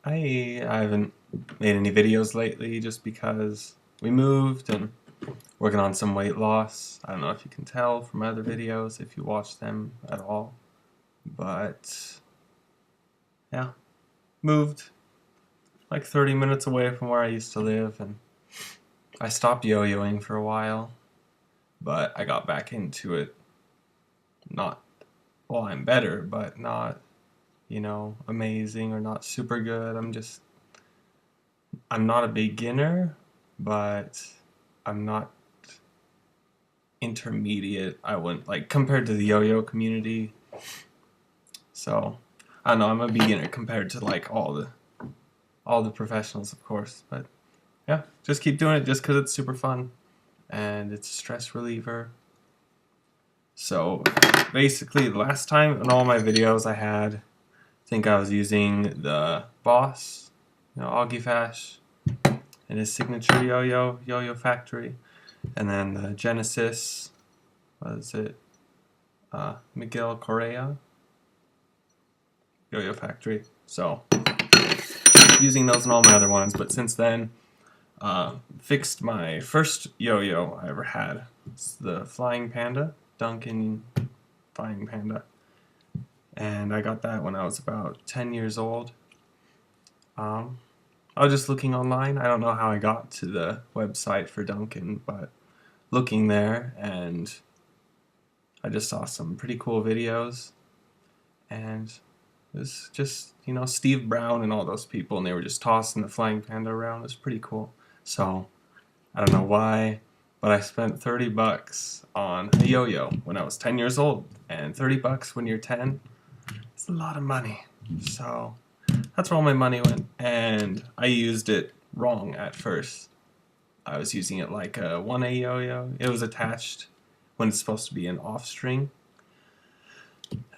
I haven't made any videos lately just because we moved and working on some weight loss. I don't know if you can tell from my other videos if you watch them at all, but yeah, moved like 30 minutes away from where I used to live, and I stopped yo-yoing for a while, but I got back into it. Not, well, I'm better, but not, amazing or not super good. I'm not a beginner, but I'm not intermediate. I wouldn't like compared to the yo-yo community. So I don't know. I'm a beginner compared to like all the professionals, of course. But yeah, just keep doing it just because it's super fun and it's a stress reliever. So basically, the last time in all my videos I think I was using the Boss, Augie Fash, and his signature yo-yo factory, and then the Genesis, what is it, Miguel Correa yo-yo factory. So using those and all my other ones, but since then fixed my first yo-yo I ever had. It's the Flying Panda, Duncan Flying Panda, and I got that when I was about 10 years old. I was just looking online. I don't know how I got to the website for Duncan, but looking there, and I just saw some pretty cool videos, and it was just, Steve Brown and all those people, and they were just tossing the Flying Panda around. It was pretty cool. So, I don't know why, but I spent 30 bucks on a yo-yo when I was 10 years old, and 30 bucks when you're 10, it's a lot of money. So, that's where all my money went, and I used it wrong at first. I was using it like a 1A yo-yo. It was attached when it's supposed to be an off string.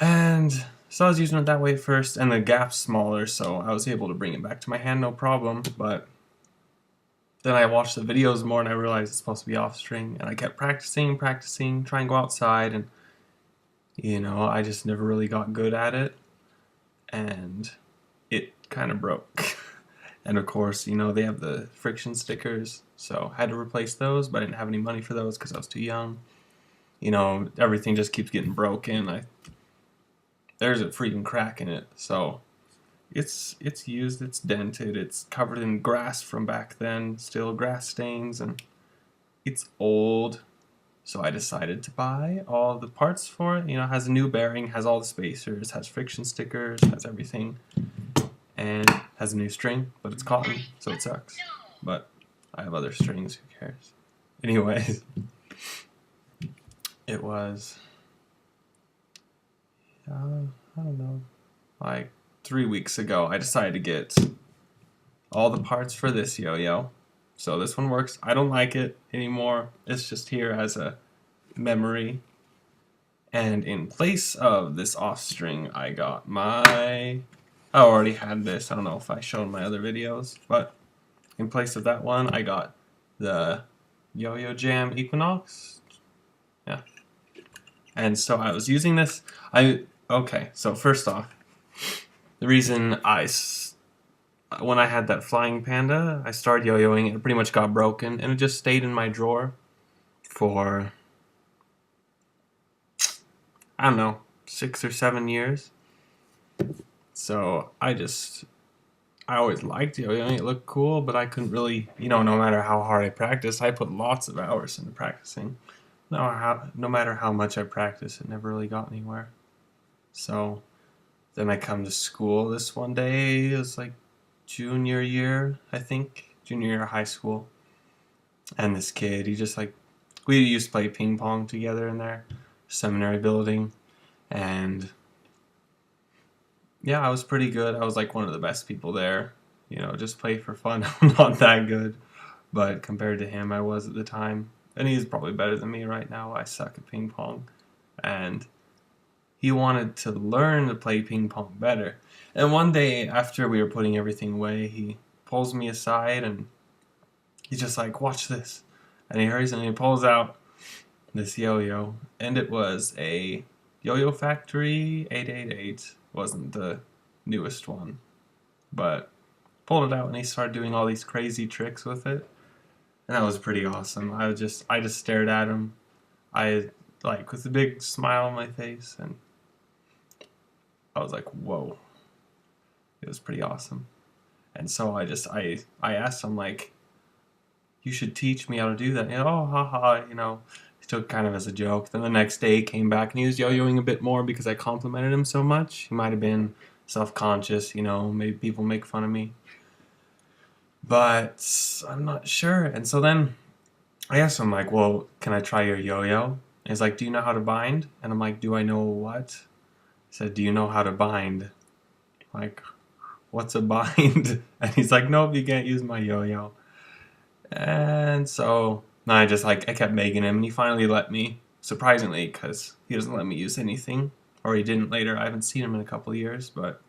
And so I was using it that way at first, and the gap's smaller, so I was able to bring it back to my hand no problem. But then I watched the videos more and I realized it's supposed to be off string, and I kept practicing, trying to go outside, and I just never really got good at it, and it kind of broke. And of course, they have the friction stickers, so I had to replace those, but I didn't have any money for those because I was too young. Everything just keeps getting broken. There's a freaking crack in it, so it's used, it's dented, it's covered in grass from back then, still grass stains, and it's old. So I decided to buy all the parts for it. It has a new bearing, has all the spacers, has friction stickers, has everything, and has a new string, but it's cotton, so it sucks. But I have other strings, who cares? Anyways, it was, I don't know, like 3 weeks ago, I decided to get all the parts for this yo-yo. So this one works. I don't like it anymore. It's just here as a memory. And in place of this off string, I got I already had this. I don't know if I showed my other videos, but in place of that one, I got the Yo-Yo Jam Equinox. Yeah. And so I was using this. Okay, so first off, the reason when I had that Flying Panda, I started yo-yoing, it pretty much got broken, and it just stayed in my drawer for, I don't know, 6 or 7 years. So I always liked yo-yoing, it looked cool, but I couldn't really, no matter how hard I practiced, I put lots of hours into practicing. No matter how much I practiced, it never really got anywhere. So then I come to school this one day, it was like junior year, I think, junior year of high school, and this kid, we used to play ping pong together in their seminary building, and yeah, I was pretty good. I was like one of the best people there, just play for fun. I'm not that good, but compared to him, I was at the time, and he's probably better than me right now. I suck at ping pong, and he wanted to learn to play ping pong better. And one day, after we were putting everything away, he pulls me aside and he's just like, watch this. And he hurries and he pulls out this yo-yo. And it was a Yo-Yo Factory 888. Wasn't the newest one. But pulled it out, and he started doing all these crazy tricks with it, and that was pretty awesome. I just stared at him, I like with a big smile on my face, and I was like, whoa, it was pretty awesome. And so I asked him like, you should teach me how to do that. And, oh, haha, he took it kind of as a joke. Then the next day he came back and he was yo-yoing a bit more because I complimented him so much. He might have been self-conscious, maybe people make fun of me. But I'm not sure. And so then I asked him like, well, can I try your yo-yo? And he's like, do you know how to bind? And I'm like, do I know what? He said, do you know how to bind? Like, what's a bind? And he's like, nope, you can't use my yo-yo. And so I kept begging him, and he finally let me, surprisingly, because he doesn't let me use anything, or he didn't later. I haven't seen him in a couple of years, but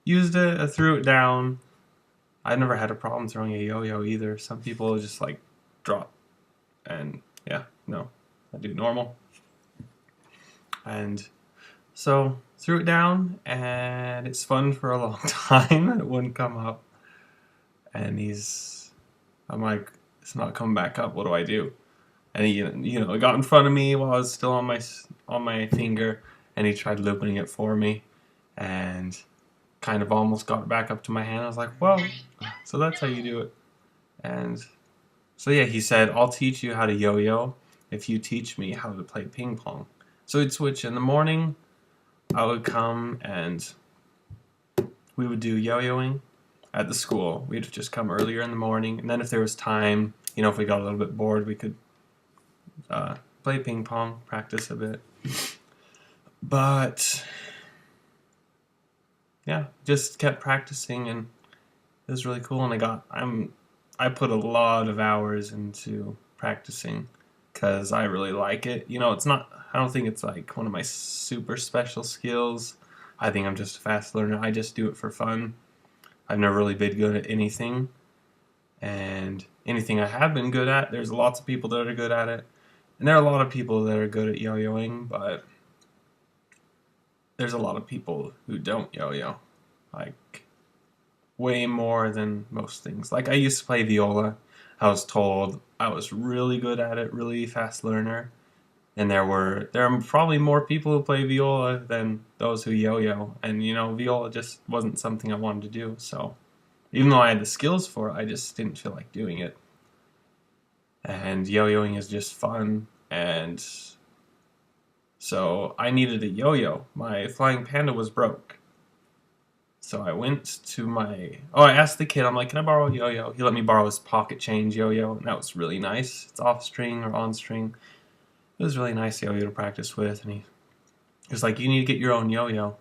used it, I threw it down. I never had a problem throwing a yo-yo either. Some people just like drop, and yeah, no, I do normal. And so threw it down, and it spun for a long time, and it wouldn't come up. And I'm like, it's not coming back up. What do I do? And he, it got in front of me while I was still on my finger, and he tried looping it for me, and kind of almost got it back up to my hand. I was like, well, so that's how you do it. And so yeah, he said, I'll teach you how to yo-yo if you teach me how to play ping pong. So we'd switch. In the morning, I would come and we would do yo-yoing at the school. We'd just come earlier in the morning, and then if there was time, if we got a little bit bored, we could play ping pong, practice a bit. But yeah, just kept practicing, and it was really cool. And I put a lot of hours into practicing because I really like it. I don't think it's like one of my super special skills. I think I'm just a fast learner. I just do it for fun. I've never really been good at anything, and anything I have been good at, there's lots of people that are good at it, and there are a lot of people that are good at yo-yoing, but there's a lot of people who don't yo-yo, like way more than most things. Like I used to play viola. I was told I was really good at it, really fast learner, and there are probably more people who play viola than those who yo-yo, and viola just wasn't something I wanted to do. So even though I had the skills for it, I just didn't feel like doing it. And yo-yoing is just fun, and so I needed a yo-yo. My flying panda was broke. So I went to I asked the kid, I'm like, can I borrow a yo-yo? He let me borrow his pocket change yo-yo, and that was really nice. It's off string or on string. It was really nice yo-yo to practice with, and he was like, you need to get your own yo-yo.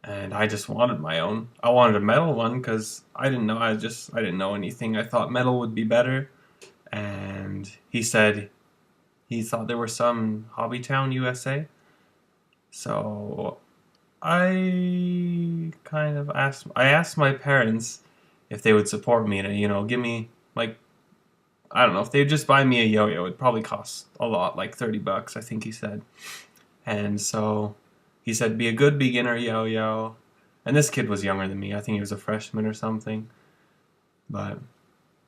And I just wanted my own. I wanted a metal one because I didn't know anything. I thought metal would be better. And he said he thought there were some in Hobbytown, USA. So I asked my parents if they would support me to, give me like, I don't know, if they'd just buy me a yo-yo. It'd probably cost a lot, like $30, I think he said. And so he said, be a good beginner yo-yo. And this kid was younger than me. I think he was a freshman or something. But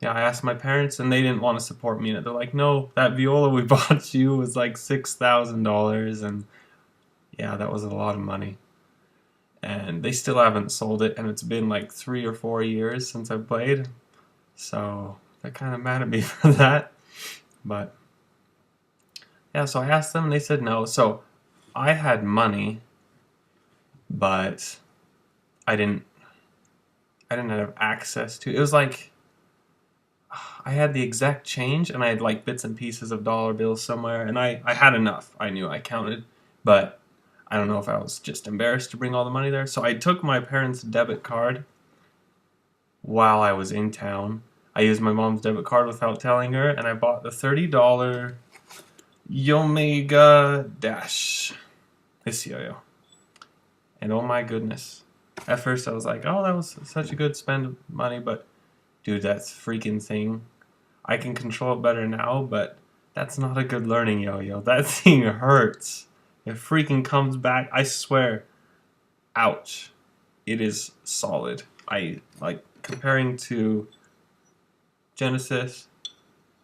yeah, I asked my parents, and they didn't want to support me in it. They're like, no, that viola we bought you was like $6,000. And yeah, that was a lot of money. And they still haven't sold it, and it's been like 3 or 4 years since I played. So they're kind of mad at me for that. But yeah, so I asked them, and they said no. So I had money, but I didn't have access to it. It was like I had the exact change, and I had like bits and pieces of dollar bills somewhere, and I had enough. I knew I counted, but I don't know if I was just embarrassed to bring all the money there. So I took my parents' debit card while I was in town. I used my mom's debit card without telling her, and I bought the $30 Yomega Dash. This yo-yo. And oh my goodness. At first I was like, oh, that was such a good spend of money, but dude, that freaking thing. I can control it better now, but that's not a good learning yo-yo. That thing hurts. It freaking comes back. I swear. Ouch. It is solid. I like comparing to Genesis.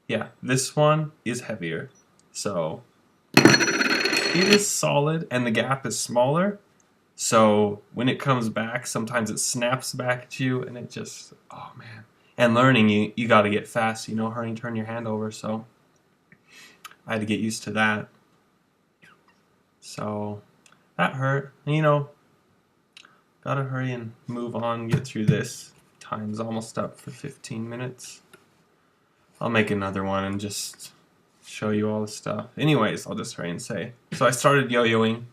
Yeah, this one is heavier. So it is solid and the gap is smaller. So when it comes back, sometimes it snaps back at you and it just, oh man. And learning, you got to get fast, hurry and turn your hand over. So I had to get used to that. So that hurt. Gotta hurry and move on, get through this. Time's almost up for 15 minutes. I'll make another one and just show you all the stuff. Anyways, I'll just hurry and say. So I started yo-yoing.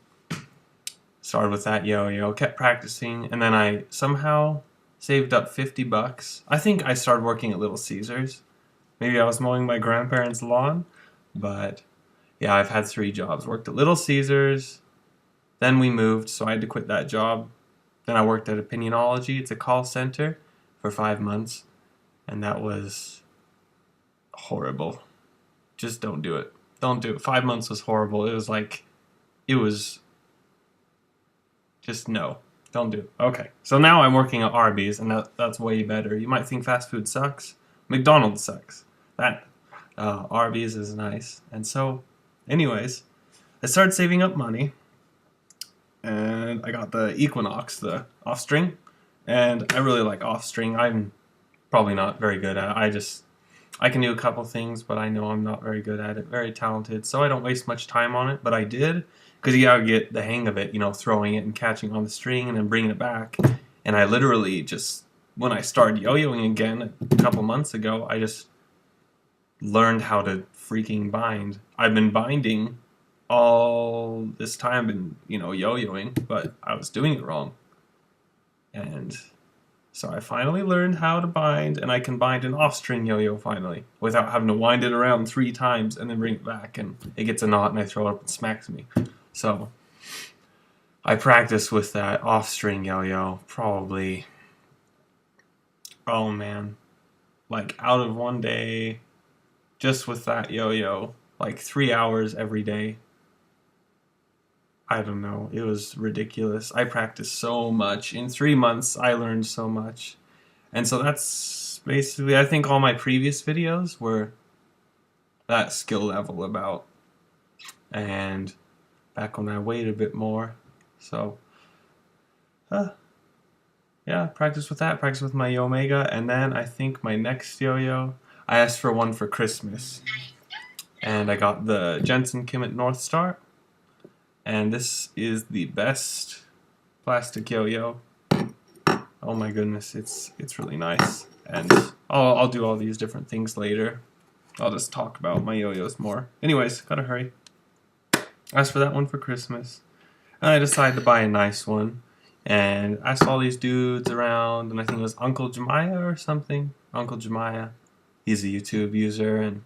Started with that yo-yo, kept practicing, and then I somehow saved up $50. I think I started working at Little Caesars. Maybe I was mowing my grandparents' lawn, but yeah, I've had 3 jobs. Worked at Little Caesars, then we moved, so I had to quit that job. Then I worked at Opinionology. It's a call center for 5 months, and that was horrible. Just don't do it. Don't do it. 5 months was horrible. It was just no. Don't do it. Okay, so now I'm working at Arby's, and that's way better. You might think fast food sucks. McDonald's sucks. Arby's is nice. And so, anyways, I started saving up money, and I got the Equinox, the off-string, and I really like off-string. I'm probably not very good at it. I can do a couple things, but I know I'm not very good at it. Very talented, so I don't waste much time on it, but I did, because you gotta get the hang of it, throwing it and catching on the string and then bringing it back. And I literally just, when I started yo-yoing again a couple months ago, I just learned how to freaking bind. I've been binding all this time and yo-yoing, but I was doing it wrong. And so I finally learned how to bind, and I can bind an off-string yo-yo finally without having to wind it around 3 times and then bring it back, and it gets a knot and I throw it up and smacks me. So I practiced with that off-string yo-yo probably, oh man, like out of one day, just with that yo-yo, like 3 hours every day. I don't know. It was ridiculous. I practiced so much. In 3 months, I learned so much. And so that's basically, I think all my previous videos were that skill level about. And back when I weighed a bit more. So, yeah, practice with that. Practice with my Omega. And then I think my next yo-yo, I asked for one for Christmas. And I got the Jensen Kimmett North Star. And this is the best plastic yo-yo. Oh my goodness, it's really nice. And I'll do all these different things later. I'll just talk about my yo-yos more. Anyways, gotta hurry. Asked for that one for Christmas. And I decided to buy a nice one. And I saw these dudes around, and I think it was Uncle Jemiah or something. Uncle Jemiah. He's a YouTube user, and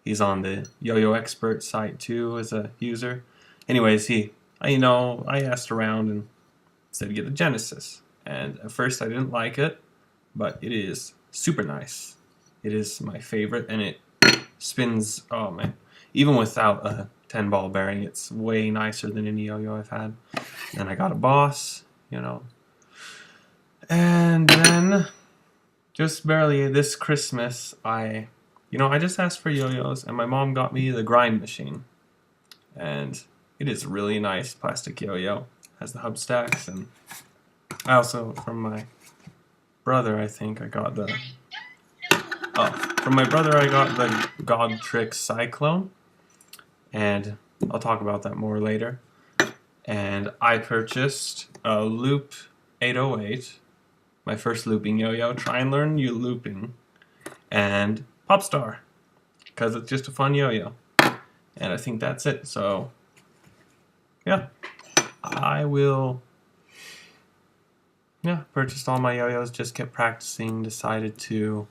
he's on the Yo-Yo Expert site too as a user. Anyways, I asked around and said to get the Genesis. And at first I didn't like it, but it is super nice. It is my favorite, and it spins, oh man. Even without a 10-ball bearing, it's way nicer than any yo-yo I've had. And I got a Boss, And then, just barely this Christmas, I just asked for yo-yos, and my mom got me the grind machine. And it is really nice plastic yo-yo. Has the hub stacks, and I also, from my brother, I think I got the God Trick Cyclone, and I'll talk about that more later. And I purchased a Loop 808, my first looping yo-yo. Try and learn you looping, and Popstar, because it's just a fun yo-yo. And I think that's it. So yeah, purchased all my yo-yos, just kept practicing, decided to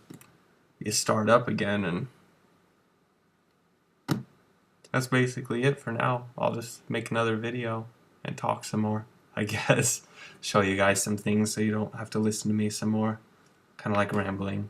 start up again, and that's basically it for now. I'll just make another video and talk some more, I guess. Show you guys some things so you don't have to listen to me some more. Kind of like rambling.